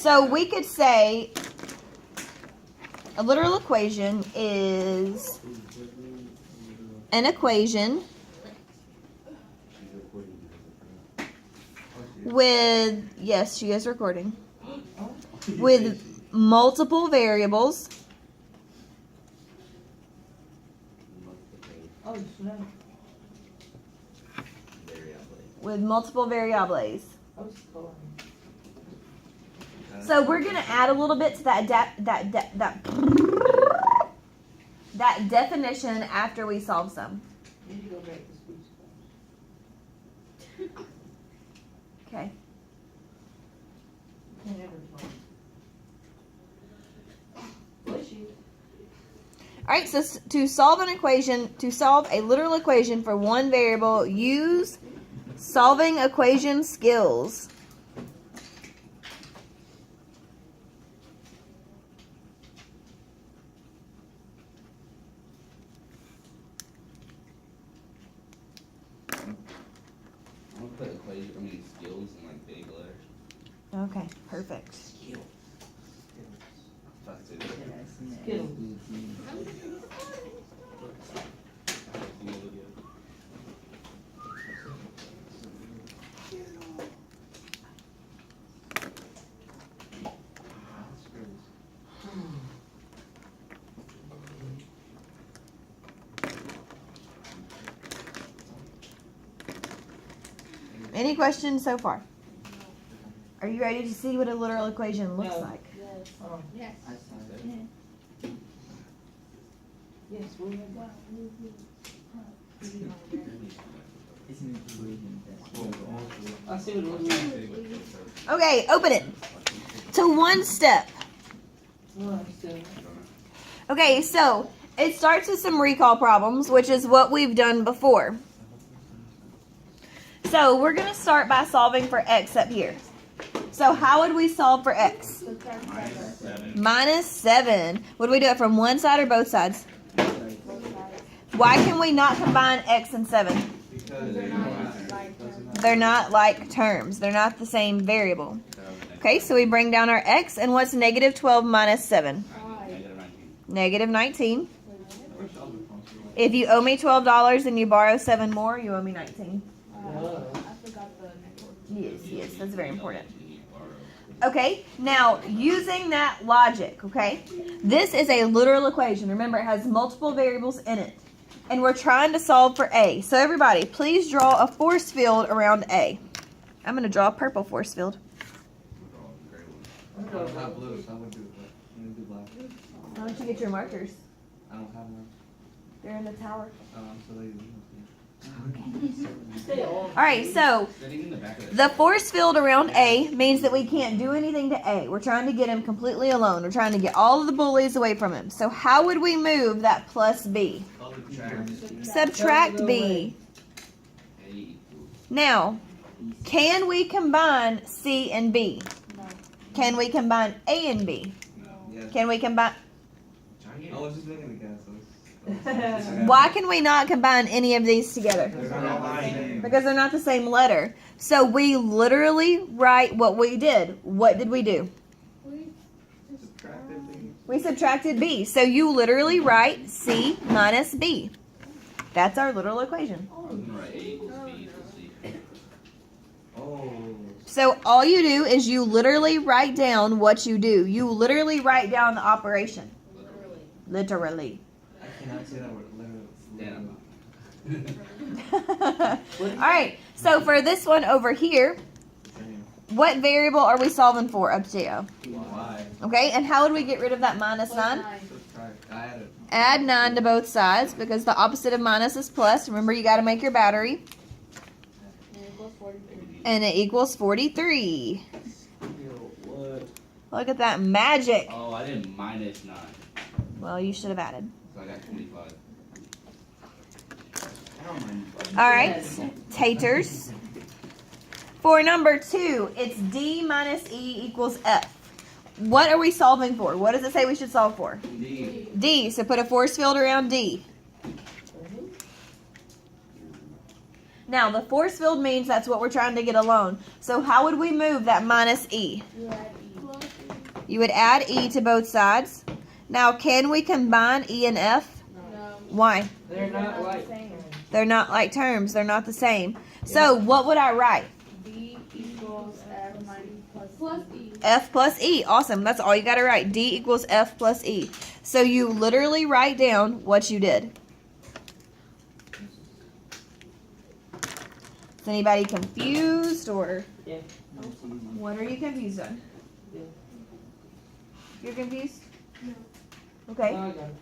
So we could say a literal equation is an equation with, yes, she is recording, with multiple variables with multiple variables. So we're gonna add a little bit to that definition after we solve some. Okay. All right, so to solve an equation, to solve a literal equation for one variable, use solving equation skills. I'm gonna put skills in like big letters. Okay, perfect. Any questions so far? Are you ready to see what a literal equation looks like? Yes. Yes. Okay, open it. To one step. Okay, so it starts with some recall problems, which is what we've done before. So we're going to start by solving for x up here. So how would we solve for x? Minus 7. Would we do it from one side or both sides? Why can we not combine x and 7? Because They're not like terms. They're not the same variable. Okay, so we bring down our x, and what's negative 12 minus 7? Negative 19. If you owe me $12 and you borrow 7 more, you owe me 19. Yes, that's very important. Okay, now using that logic, okay, this is a literal equation. Remember, it has multiple variables in it. And we're trying to solve for A. So everybody, please draw a force field around A. I'm going to draw a purple force field. I don't have blue, so I'm gonna do black. I'm gonna do black. Why don't you get your markers? I don't have one. They're in the tower. I'm so lazy. Alright, so the force field around A means that we can't do anything to A. We're trying to get him completely alone. We're trying to get all of the bullies away from him. So how would we move that plus B? Subtract B. Now, can we combine C and B? Can we combine A and B? Yes. Can we combine... I was just making a guess. Why can we not combine any of these together? Because they're not the same letter. So we literally write what we did. What did we do? We subtracted B. So you literally write C minus B. That's our literal equation. So all you do is you literally write down what you do. You literally write down the operation. Literally. I cannot say that word. All right. So for this one over here, what variable are we solving for up to? Okay. And how would we get rid of that minus 9? Add 9 to both sides because the opposite of minus is plus. Remember, you got to make your battery. And it equals 43. Look at that magic. Oh, I did minus 9. Well, you should have added. So I got 25. All right, taters. For number 2, it's D minus E equals F. What are we solving for? What does it say we should solve for? D. D. So put a force field around D. Now, the force field means that's what we're trying to get alone. So how would we move that minus E? You would add e to both sides. Now, can we combine e and f? No. Why? They're not like. They're not like terms. They're not the same. So, what would I write? D equals F minus plus E. F plus E. Awesome. That's all you got to write. D equals F plus E. So, you literally write down what you did. Is anybody confused or Yeah. what are you confused on? Yeah. You're confused? No. Okay. No, I got it.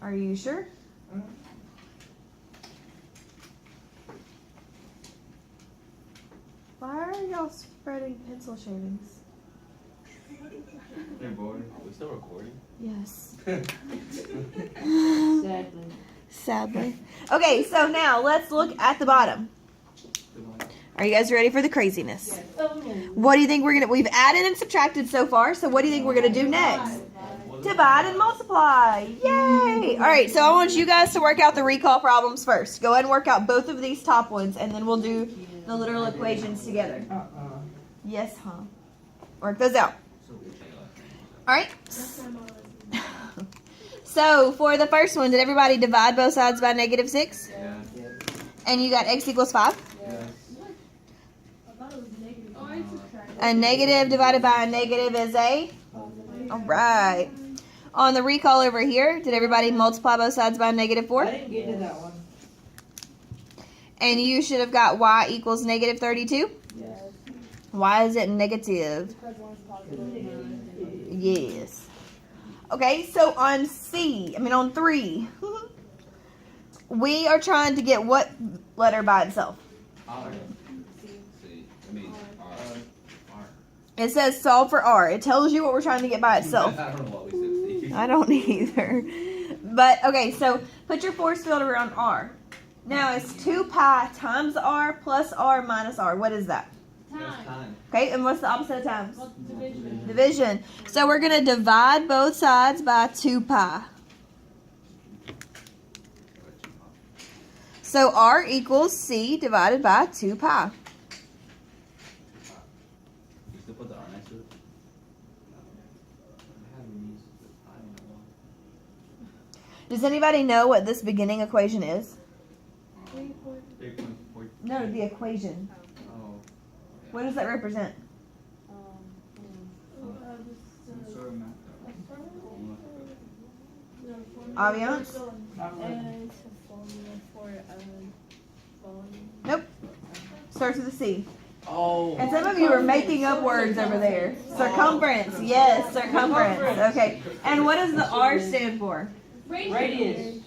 Are you sure? Mhm. Why are y'all spreading pencil shavings? They're bored. We still recording? Yes. Sadly. Sadly. Okay, so now let's look at the bottom. Are you guys ready for the craziness? What do you think we've added and subtracted so far, so what do you think we're gonna do next? Divide and multiply. Yay! Alright, so I want you guys to work out the recall problems first. Go ahead and work out both of these top ones, and then we'll do the literal equations together. Yes, huh? Work those out. Alright. So, for the first one, did everybody divide both sides by -6? Yeah. And you got x equals 5? Yes. I thought it was negative. Oh, I subtracted. A negative divided by a negative is a? Alright. On the recall over here, did everybody multiply both sides by I -4? didn't get to that one. And you should have got y equals -32? Yes. Why is it negative? Because one's positive. Yes. Okay, so on on 3, we are trying to get what letter by itself? R. C. I mean, R. It says solve for r. It tells you what we're trying to get by itself. I don't know what we said. I don't either. But, okay, so put your force field around r. Now, it's 2 pi times r plus r minus r. What is that? That's time. Okay, and what's the opposite of times? What's division? Division. So we're going to divide both sides by 2 pi. So r equals c divided by 2 pi. You still put the R next to it? I haven't used the time in a while. Does anybody know what this beginning equation is? 3.4. No, the equation. Oh. What does that represent? Some sort of math. Aviance? And it's a formula for volume. Nope. Starts with a C. Oh. And some of you are making up words over there. Circumference. Yes, circumference. Okay. And what does the R stand for? Radius.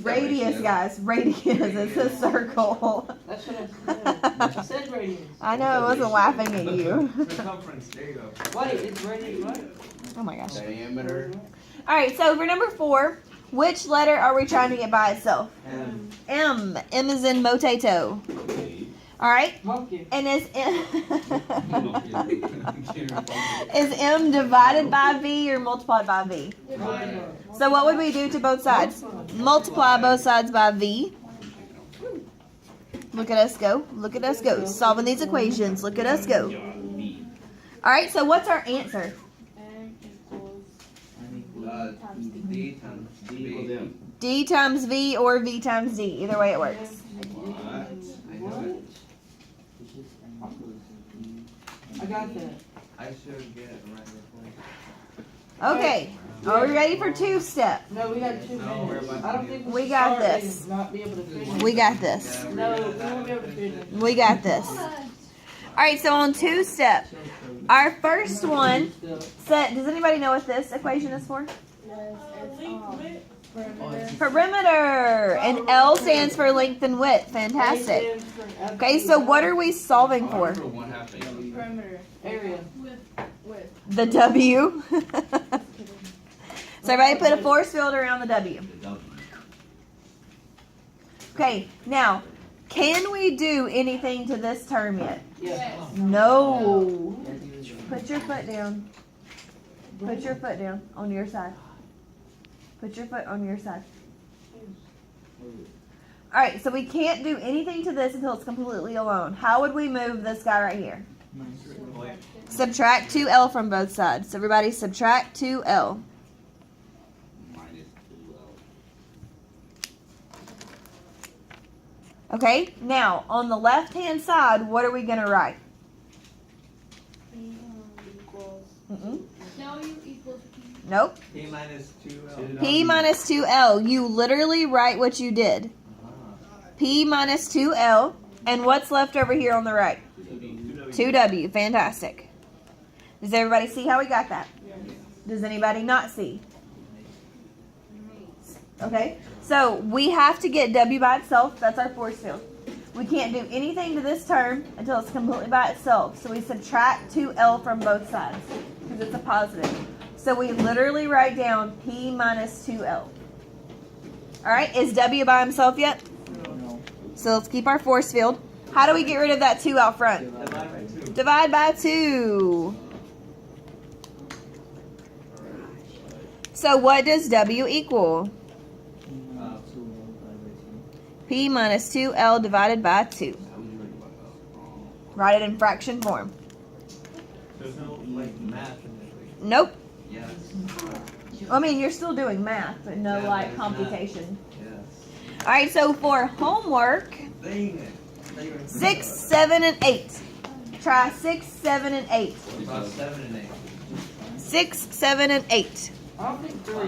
Radius, guys. Radius. It's a circle. That's what I said. I said radius. I know I wasn't laughing at you. Circumference. There you go. Wait, it's radius, right? Oh my gosh. Diameter. All right, so for number 4, which letter are we trying to get by itself? And M. M is in motato. All right, Monkey. and is M divided by V or multiplied by V? So what would we do to both sides? Multiply both sides by V. Look at us go. Look at us go. Solving these equations. Look at us go. All right, so what's our answer? N equals D times D. D times V or V times D. Either way it works. I know it. I got that. I should get it right before. Okay, are we ready for 2-step? No, we got 2 No, we're minutes. about I don't to think We should got start this. and not be able to finish. We got this. No, we won't be able to finish. We got this. All right, so on 2-step, our first one set. Does anybody know what this equation is for? Perimeter, and L stands for length and width. Fantastic. Okay, so what are we solving for? One half acre. perimeter. Area. With. The W. So everybody put a force field around the W. The W. Okay, now, can we do anything to this term yet? Yes. No. Put your foot down. Put your foot down on your side. Put your foot on your side. Alright, so we can't do anything to this until it's completely alone. How would we move this guy right here? Wait. Subtract 2L from both sides. Everybody subtract 2L. Minus 2L. Okay, now on the left hand side, what are we going to write? Equals. Mm-mm. W equals P. Nope. P minus 2L. P minus 2L. You literally write what you did. P minus 2L. And what's left over here on the right? 2W. Fantastic. Does everybody see how we got that? Does anybody not see? Okay, so we have to get W by itself. That's our force field. We can't do anything to this term until it's completely by itself. So we subtract 2L from both sides because it's a positive. So we literally write down P minus 2L. All right, is W by himself yet? No. So let's keep our force field. How do we get rid of that 2 out front? Divide by 2. Divide by 2. So what does W equal? P minus 2L divided by 2. How would you write about that? Wrong. Write it in fraction form. There's no like math in this. Nope. Yes. I mean, you're still doing math, but no Yeah, like but it's not. computation. Yes. All right, so for homework, Dang it. 6, 7, and 8. Try 6, 7, and 8. About 7 and 8. 6, 7, and 8. I don't think 3.